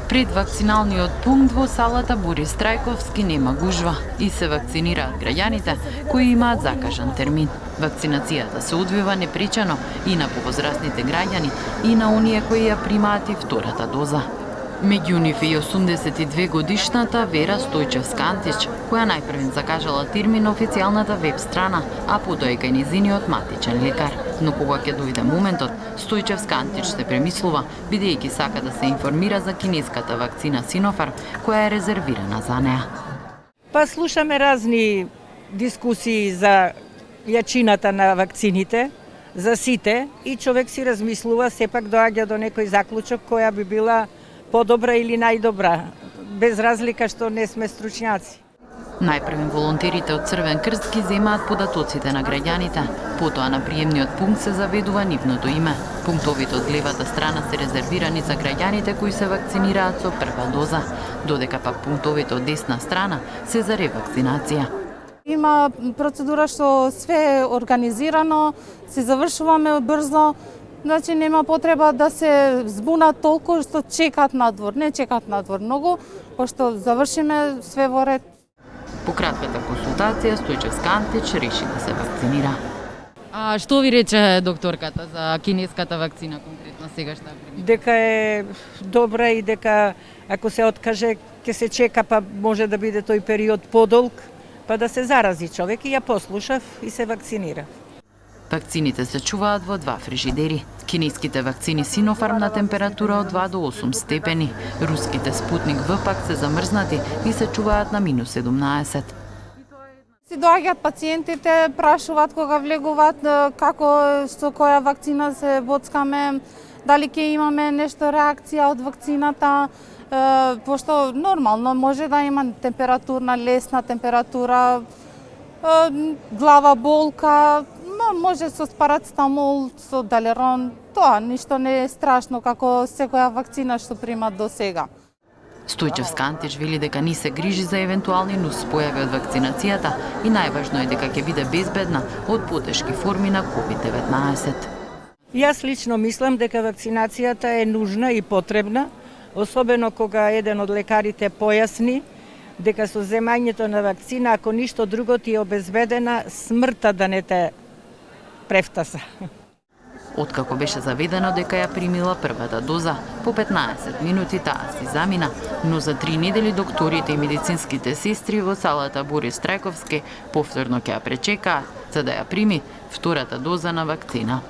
Пред вакциналниот пункт во салата Борис Трајковски нема гужва и се вакцинираат граѓаните кои имаат закажан термин. Вакцинацијата се одвива непречено и на повозрастните граѓани и на оние кои ја примаат и втората доза. Меѓу нив и 82 годишната Вера Стојчевска-Антич, која најпрвен закажала термин на официјалната веб страна, а потоа и кај незиниот матичен лекар. Но кога ќе дојде моментот, Стојчевска-Антич се премислува, бидејќи сака да се информира за кинеската вакцина Синофарм, која е резервирана за неа. Па слушаме разни дискусии за јачината на вакцините, за сите, и човек си размислува, сепак доаѓа до некој заклучок која би била подобра или најдобра, без разлика што не сме стручњаци. Најпрвен волонтерите од Црвен крст ги земаат податоците на граѓаните, потоа на приемниот пункт се заведува нивното име. Пунктовите од левата страна се резервирани за граѓаните кои се вакцинираат со прва доза, додека пак пунктовите од десна страна се за ревакцинација. Има процедура што све е организирано, се завршуваме брзо, значи нема потреба да се збунат толку што чекат надвор. Не чекат надвор многу, пошто завршиме све во ред. По кратката консултација Стојчевска-Антич реши да се вакцинира. А што ви рече докторката за кинеската вакцина конкретно сегашна? Дека е добра и дека ако се откаже ќе се чека, па може да биде тој период подолг, па да се зарази човек, и ја послушав и се вакцинира. Вакцините се чуваат во 2 фрижидери. Кинеските вакцини Синофарм на температура од 2 до 8 степени. Руските Спутник В пак се замрзнати и се чуваат на -17. Си доаѓаат пациентите, прашуваат кога влегуваат како со која вакцина се боцкаме, дали ќе имаме нешто реакција од вакцината, пошто нормално може да има температурна, лесна температура, глава болка, може со парацетамол, со далерон, тоа ништо не е страшно како секоја вакцина што примат до сега. Стојчевска-Антич вели дека ни се грижи за евентуални нуспојави од вакцинацијата и најважно е дека ќе биде безбедна од потешки форми на COVID-19. Јас лично мислам дека вакцинацијата е нужна и потребна, особено кога еден од лекарите појасни дека со земањето на вакцина, ако ништо друго, ти е обезбедена смртта да не те префтаса. Откако беше заведено дека ја примила првата доза, по 15 минути таа си замина, но за 3 недели докторите и медицинските сестри во салата Борис Трајковски повторно ќе ја пречекаат за да ја прими втората доза на вакцина.